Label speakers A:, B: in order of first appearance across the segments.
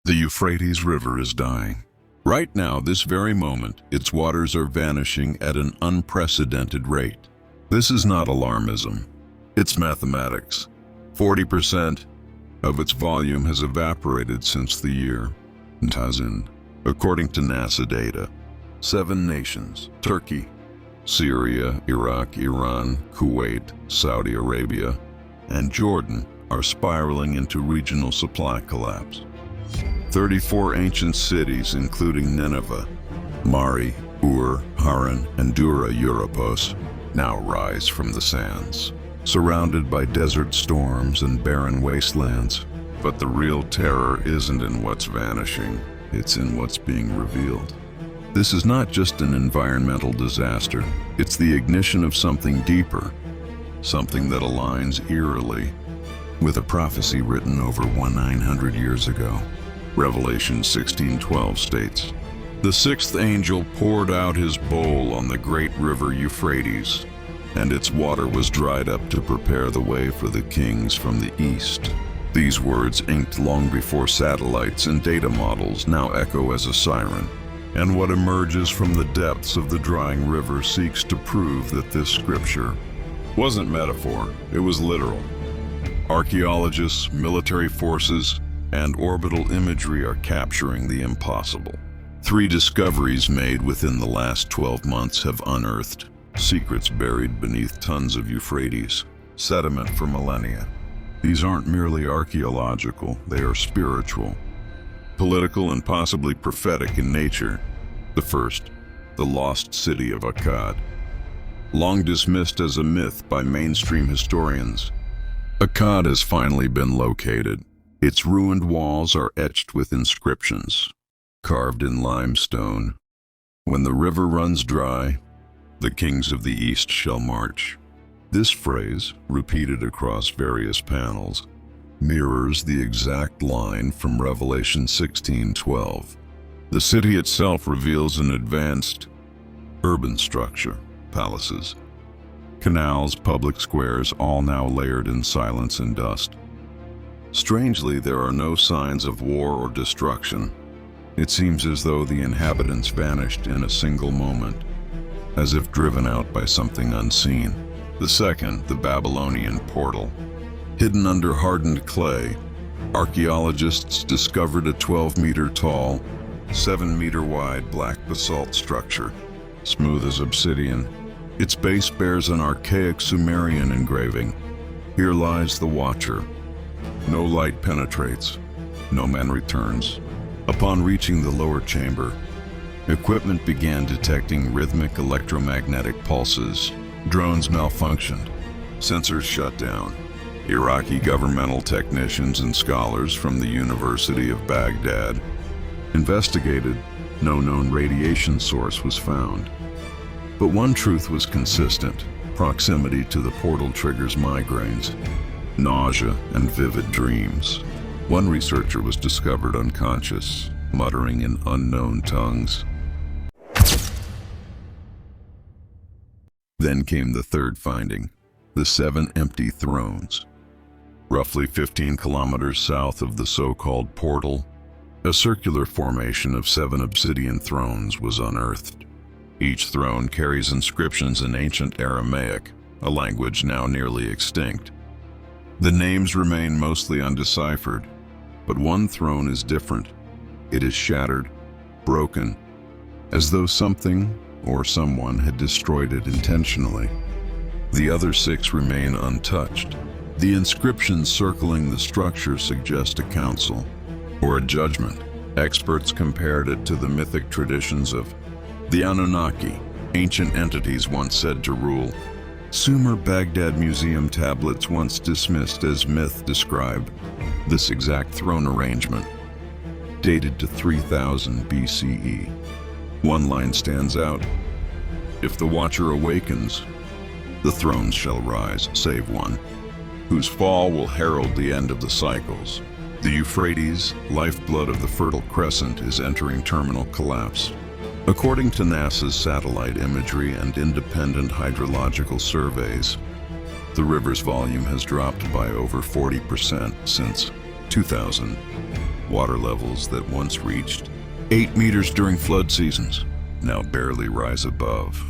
A: The Euphrates River is dying. Right now, this very moment, its waters are vanishing at an unprecedented rate. This is not alarmism. It's mathematics. 40% of its volume has evaporated since the year 2000. According to NASA data, 7 nations, Turkey, Syria, Iraq, Iran, Kuwait, Saudi Arabia, and Jordan, are spiraling into regional supply collapse. 34 ancient cities, including Nineveh, Mari, Ur, Haran, and Dura Europos, now rise from the sands, surrounded by desert storms and barren wastelands. But the real terror isn't in what's vanishing, it's in what's being revealed. This is not just an environmental disaster, it's the ignition of something deeper, something that aligns eerily with a prophecy written over 900 years ago. Revelation 16:12 states, "The sixth angel poured out his bowl on the great river Euphrates, and its water was dried up to prepare the way for the kings from the east." These words, inked long before satellites and data models, now echo as a siren. And what emerges from the depths of the drying river seeks to prove that this scripture wasn't metaphor, it was literal. Archaeologists, military forces, and orbital imagery are capturing the impossible. 3 discoveries made within the last 12 months have unearthed secrets buried beneath tons of Euphrates sediment for millennia. These aren't merely archaeological, they are spiritual, political, and possibly prophetic in nature. The first, the lost city of Akkad. Long dismissed as a myth by mainstream historians, Akkad has finally been located. Its ruined walls are etched with inscriptions, carved in limestone. "When the river runs dry, the kings of the east shall march." This phrase, repeated across various panels, mirrors the exact line from Revelation 16:12. The city itself reveals an advanced urban structure, palaces, canals, public squares, all now layered in silence and dust. Strangely, there are no signs of war or destruction. It seems as though the inhabitants vanished in a single moment, as if driven out by something unseen. The second, the Babylonian portal. Hidden under hardened clay, archaeologists discovered a 12-meter-tall, 7-meter-wide black basalt structure, smooth as obsidian. Its base bears an archaic Sumerian engraving. "Here lies the Watcher. No light penetrates, no man returns." Upon reaching the lower chamber, equipment began detecting rhythmic electromagnetic pulses. Drones malfunctioned, sensors shut down. Iraqi governmental technicians and scholars from the University of Baghdad investigated. No known radiation source was found. But one truth was consistent: proximity to the portal triggers migraines, nausea, and vivid dreams. One researcher was discovered unconscious, muttering in unknown tongues. Then came the third finding, the 7 empty thrones. Roughly 15 kilometers south of the so-called portal, a circular formation of 7 obsidian thrones was unearthed. Each throne carries inscriptions in ancient Aramaic, a language now nearly extinct. The names remain mostly undeciphered, but one throne is different. It is shattered, broken, as though something or someone had destroyed it intentionally. The other 6 remain untouched. The inscriptions circling the structure suggest a council or a judgment. Experts compared it to the mythic traditions of the Anunnaki, ancient entities once said to rule. Sumer Baghdad Museum tablets once dismissed as myth describe this exact throne arrangement, dated to 3000 BCE. One line stands out: "If the Watcher awakens, the thrones shall rise, save one, whose fall will herald the end of the cycles." The Euphrates, lifeblood of the Fertile Crescent, is entering terminal collapse. According to NASA's satellite imagery and independent hydrological surveys, the river's volume has dropped by over 40% since 2000. Water levels that once reached 8 meters during flood seasons now barely rise above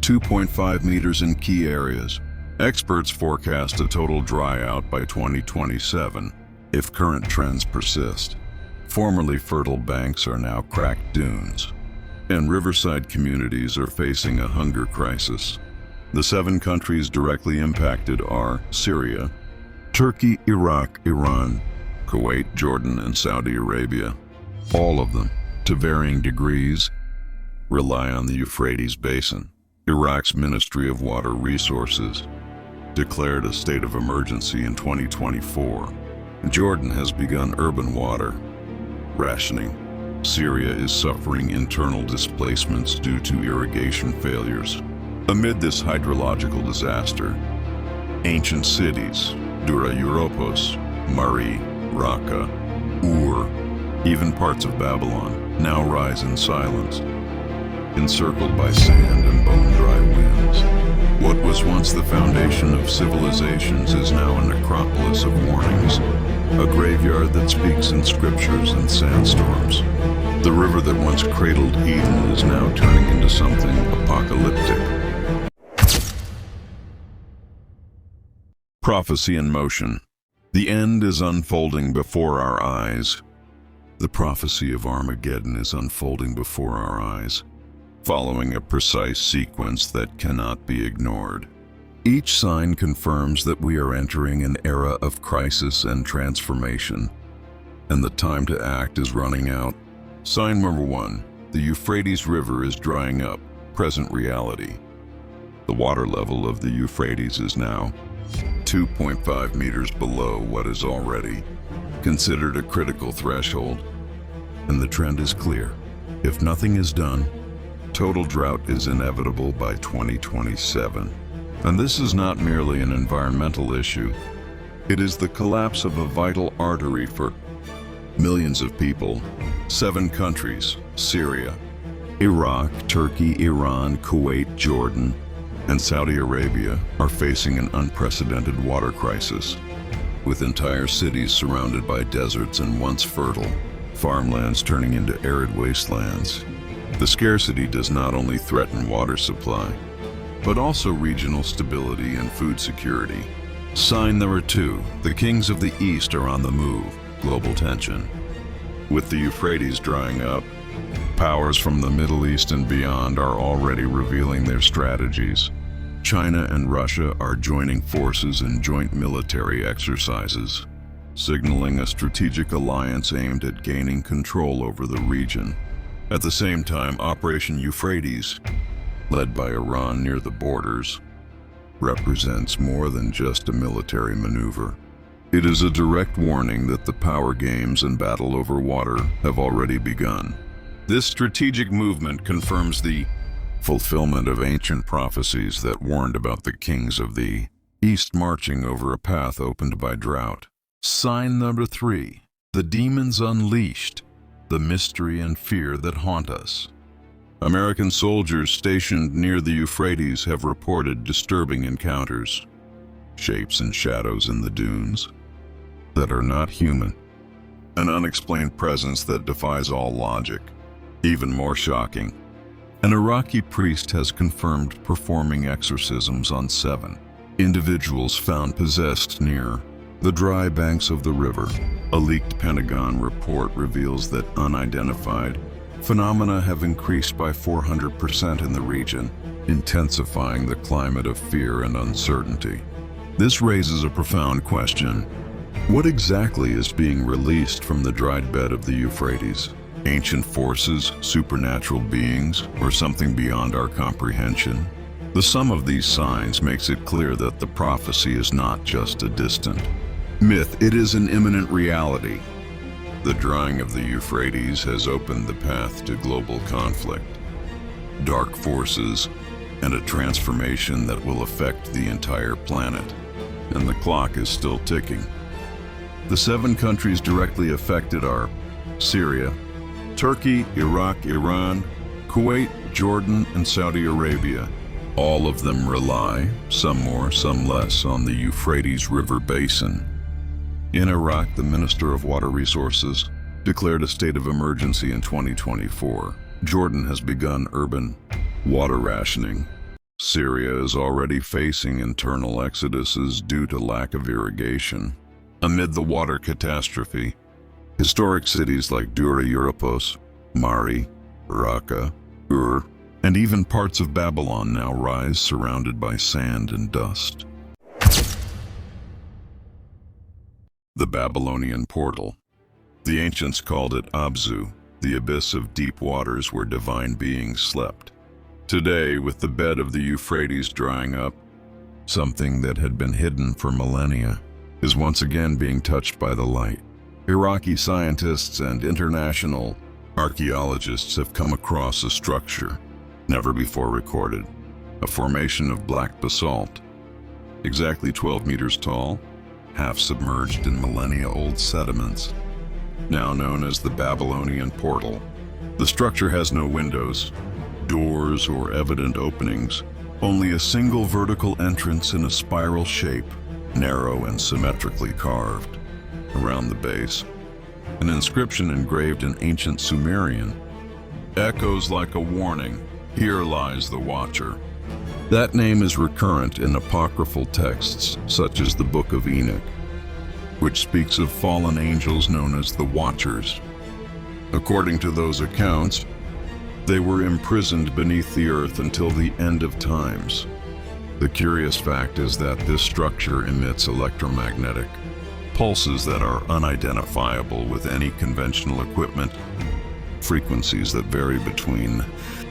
A: 2.5 meters in key areas. Experts forecast a total dryout by 2027 if current trends persist. Formerly fertile banks are now cracked dunes, and riverside communities are facing a hunger crisis. The 7 countries directly impacted are Syria, Turkey, Iraq, Iran, Kuwait, Jordan, and Saudi Arabia. All of them, to varying degrees, rely on the Euphrates Basin. Iraq's Ministry of Water Resources declared a state of emergency in 2024. Jordan has begun urban water rationing. Syria is suffering internal displacements due to irrigation failures. Amid this hydrological disaster, ancient cities, Dura Europos, Mari, Raqqa, Ur, even parts of Babylon, now rise in silence, encircled by sand and bone-dry winds. What was once the foundation of civilizations is now a necropolis of warnings, a graveyard that speaks in scriptures and sandstorms. The river that once cradled Eden is now turning into something apocalyptic. Prophecy in motion. The end is unfolding before our eyes. The prophecy of Armageddon is unfolding before our eyes, following a precise sequence that cannot be ignored. Each sign confirms that we are entering an era of crisis and transformation, and the time to act is running out. Sign number 1. The Euphrates River is drying up. Present reality. The water level of the Euphrates is now 2.5 meters below what is already considered a critical threshold, and the trend is clear. If nothing is done, total drought is inevitable by 2027. And this is not merely an environmental issue. It is the collapse of a vital artery for millions of people. 7 countries, Syria, Iraq, Turkey, Iran, Kuwait, Jordan, and Saudi Arabia, are facing an unprecedented water crisis, with entire cities surrounded by deserts and once fertile farmlands turning into arid wastelands. The scarcity does not only threaten water supply, but also regional stability and food security. Sign number 2. The kings of the East are on the move. Global tension. With the Euphrates drying up, powers from the Middle East and beyond are already revealing their strategies. China and Russia are joining forces in joint military exercises, signaling a strategic alliance aimed at gaining control over the region. At the same time, Operation Euphrates, led by Iran near the borders, represents more than just a military maneuver. It is a direct warning that the power games and battle over water have already begun. This strategic movement confirms the fulfillment of ancient prophecies that warned about the kings of the East marching over a path opened by drought. Sign number 3. The demons unleashed, the mystery and fear that haunt us. American soldiers stationed near the Euphrates have reported disturbing encounters, shapes and shadows in the dunes that are not human, an unexplained presence that defies all logic. Even more shocking, an Iraqi priest has confirmed performing exorcisms on 7 individuals found possessed near the dry banks of the river. A leaked Pentagon report reveals that unidentified phenomena have increased by 400% in the region, intensifying the climate of fear and uncertainty. This raises a profound question. What exactly is being released from the dried bed of the Euphrates? Ancient forces, supernatural beings, or something beyond our comprehension? The sum of these signs makes it clear that the prophecy is not just a distant myth, it is an imminent reality. The drying of the Euphrates has opened the path to global conflict, dark forces, and a transformation that will affect the entire planet. And the clock is still ticking. The 7 countries directly affected are Syria, Turkey, Iraq, Iran, Kuwait, Jordan, and Saudi Arabia. All of them rely, some more, some less, on the Euphrates River basin. In Iraq, the Minister of Water Resources declared a state of emergency in 2024. Jordan has begun urban water rationing. Syria is already facing internal exoduses due to lack of irrigation. Amid the water catastrophe, historic cities like Dura Europos, Mari, Raqqa, Ur, and even parts of Babylon now rise surrounded by sand and dust. The Babylonian Portal. The ancients called it Abzu, the abyss of deep waters where divine beings slept. Today, with the bed of the Euphrates drying up, something that had been hidden for millennia is once again being touched by the light. Iraqi scientists and international archaeologists have come across a structure never before recorded, a formation of black basalt, exactly 12 meters tall, half submerged in millennia-old sediments, now known as the Babylonian Portal. The structure has no windows, doors, or evident openings, only a single vertical entrance in a spiral shape, narrow and symmetrically carved. Around the base, an inscription engraved in ancient Sumerian echoes like a warning, "Here lies the Watcher." That name is recurrent in apocryphal texts such as the Book of Enoch, which speaks of fallen angels known as the Watchers. According to those accounts, they were imprisoned beneath the earth until the end of times. The curious fact is that this structure emits electromagnetic pulses that are unidentifiable with any conventional equipment, frequencies that vary between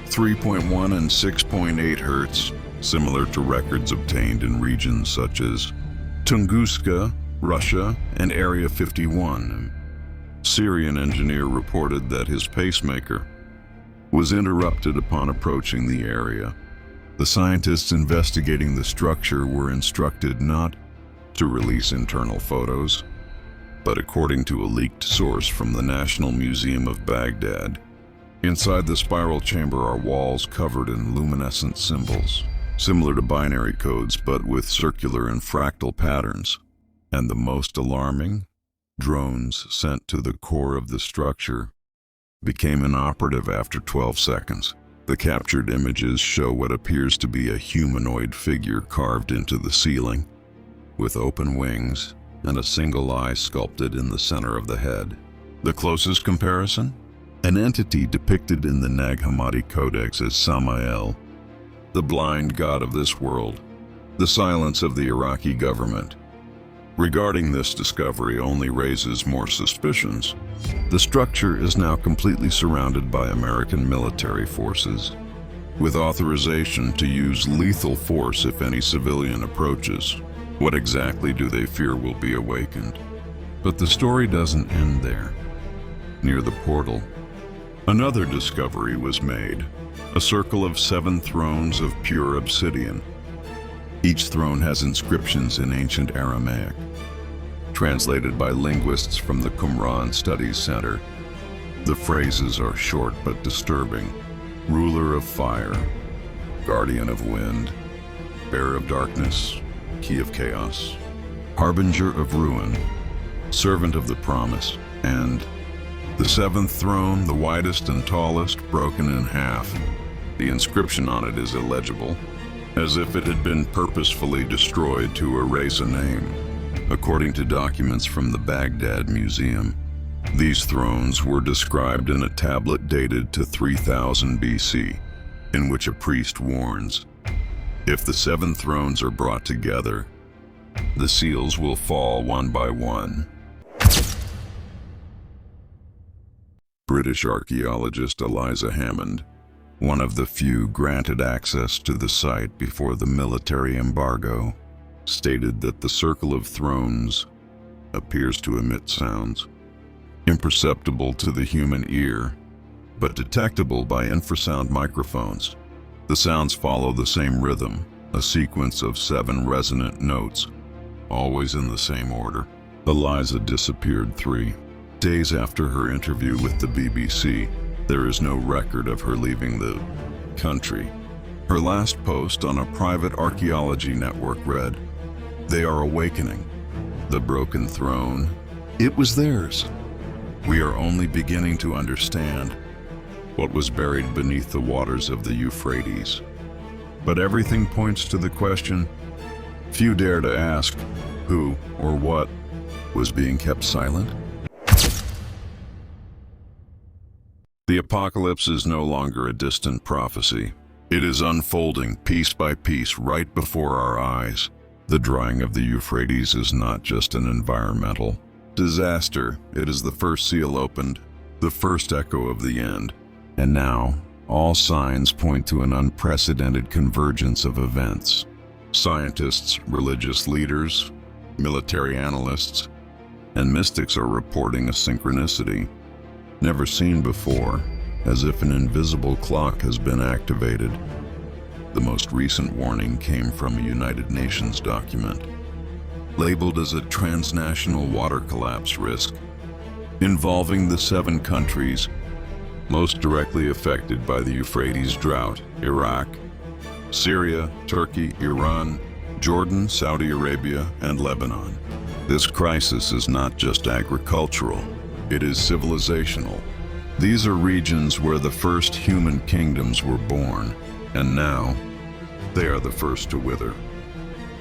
A: 3.1 and 6.8 Hertz, similar to records obtained in regions such as Tunguska, Russia, and Area 51. A Syrian engineer reported that his pacemaker was interrupted upon approaching the area. The scientists investigating the structure were instructed not to release internal photos, but according to a leaked source from the National Museum of Baghdad, inside the spiral chamber are walls covered in luminescent symbols, similar to binary codes but with circular and fractal patterns. And the most alarming, drones sent to the core of the structure became inoperative after 12 seconds. The captured images show what appears to be a humanoid figure carved into the ceiling, with open wings and a single eye sculpted in the center of the head. The closest comparison? An entity depicted in the Nag Hammadi Codex as Samael, the blind god of this world, the silence of the Iraqi government. Regarding this discovery only raises more suspicions. The structure is now completely surrounded by American military forces, with authorization to use lethal force if any civilian approaches. What exactly do they fear will be awakened? But the story doesn't end there. Near the portal, another discovery was made, a circle of 7 thrones of pure obsidian. Each throne has inscriptions in ancient Aramaic, translated by linguists from the Qumran Studies Center. The phrases are short but disturbing. Ruler of fire, guardian of wind, bearer of darkness, key of chaos, harbinger of ruin, servant of the promise, and the 7th throne, the widest and tallest, broken in half. The inscription on it is illegible, as if it had been purposefully destroyed to erase a name. According to documents from the Baghdad Museum, these thrones were described in a tablet dated to 3000 BC, in which a priest warns, if the 7 thrones are brought together, the seals will fall one by one. British archaeologist Eliza Hammond, one of the few granted access to the site before the military embargo, stated that the Circle of Thrones appears to emit sounds imperceptible to the human ear, but detectable by infrasound microphones. The sounds follow the same rhythm, a sequence of 7 resonant notes, always in the same order. Eliza disappeared 3 days after her interview with the BBC. There is no record of her leaving the country. Her last post on a private archaeology network read, "They are awakening. The broken throne, it was theirs. We are only beginning to understand what was buried beneath the waters of the Euphrates. But everything points to the question few dare to ask: who or what was being kept silent? The apocalypse is no longer a distant prophecy. It is unfolding piece by piece right before our eyes. The drying of the Euphrates is not just an environmental disaster. It is the first seal opened, the first echo of the end. And now, all signs point to an unprecedented convergence of events. Scientists, religious leaders, military analysts, and mystics are reporting a synchronicity never seen before, as if an invisible clock has been activated. The most recent warning came from a United Nations document, labeled as a transnational water collapse risk, involving the 7 countries most directly affected by the Euphrates drought: Iraq, Syria, Turkey, Iran, Jordan, Saudi Arabia, and Lebanon. This crisis is not just agricultural, it is civilizational. These are regions where the first human kingdoms were born, and now they are the first to wither.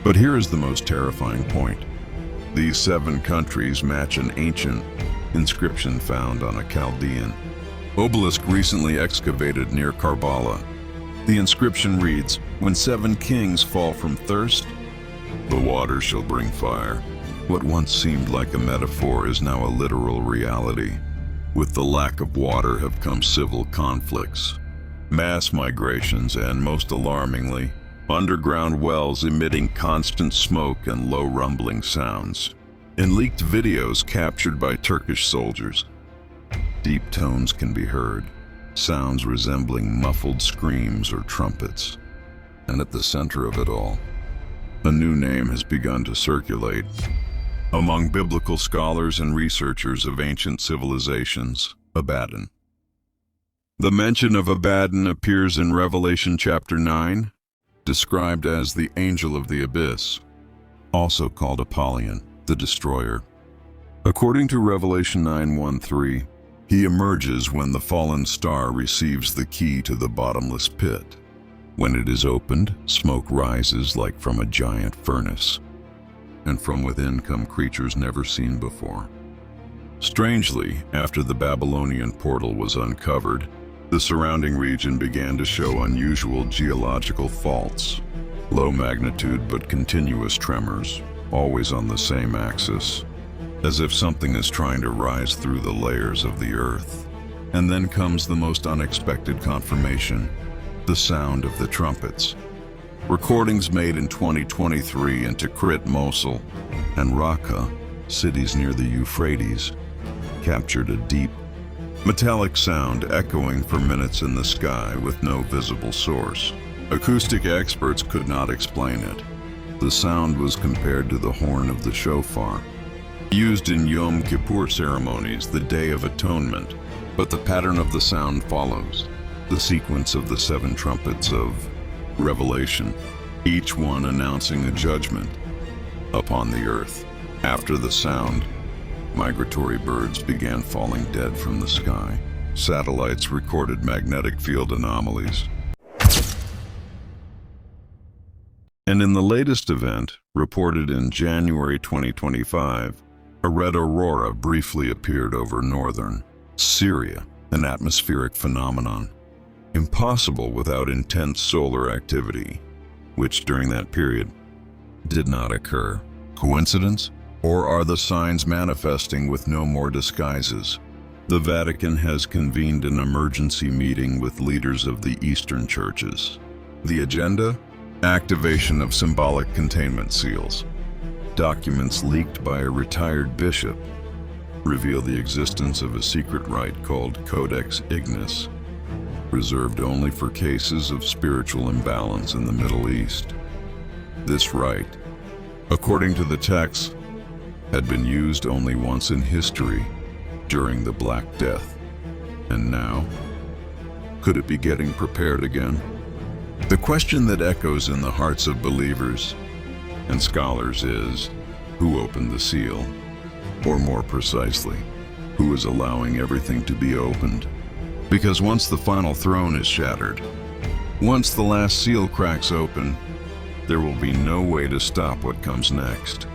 A: But here is the most terrifying point. These 7 countries match an ancient inscription found on a Chaldean obelisk recently excavated near Karbala. The inscription reads, "When 7 kings fall from thirst, the water shall bring fire." What once seemed like a metaphor is now a literal reality. With the lack of water have come civil conflicts, mass migrations, and most alarmingly, underground wells emitting constant smoke and low rumbling sounds. In leaked videos captured by Turkish soldiers, deep tones can be heard, sounds resembling muffled screams or trumpets. And at the center of it all, a new name has begun to circulate among biblical scholars and researchers of ancient civilizations: Abaddon. The mention of Abaddon appears in Revelation chapter 9, described as the angel of the abyss, also called Apollyon, the destroyer. According to Revelation 9:1-3, he emerges when the fallen star receives the key to the bottomless pit. When it is opened, smoke rises like from a giant furnace, and from within come creatures never seen before. Strangely, after the Babylonian portal was uncovered, the surrounding region began to show unusual geological faults, low magnitude but continuous tremors, always on the same axis, as if something is trying to rise through the layers of the earth. And then comes the most unexpected confirmation: the sound of the trumpets. Recordings made in 2023 in Tikrit, Mosul, and Raqqa, cities near the Euphrates, captured a deep, metallic sound echoing for minutes in the sky with no visible source. Acoustic experts could not explain it. The sound was compared to the horn of the shofar, used in Yom Kippur ceremonies, the Day of Atonement. But the pattern of the sound follows the sequence of the 7 trumpets of Revelation, each one announcing a judgment upon the earth. After the sound, migratory birds began falling dead from the sky. Satellites recorded magnetic field anomalies. And in the latest event, reported in January 2025, a red aurora briefly appeared over northern Syria, an atmospheric phenomenon impossible without intense solar activity, which during that period did not occur. Coincidence? Or are the signs manifesting with no more disguises? The Vatican has convened an emergency meeting with leaders of the Eastern churches. The agenda? Activation of symbolic containment seals. Documents leaked by a retired bishop reveal the existence of a secret rite called Codex Ignis, reserved only for cases of spiritual imbalance in the Middle East. This rite, according to the text, had been used only once in history, during the Black Death. And now, could it be getting prepared again? The question that echoes in the hearts of believers and scholars is, who opened the seal? Or more precisely, who is allowing everything to be opened. Because once the final throne is shattered, once the last seal cracks open, there will be no way to stop what comes next.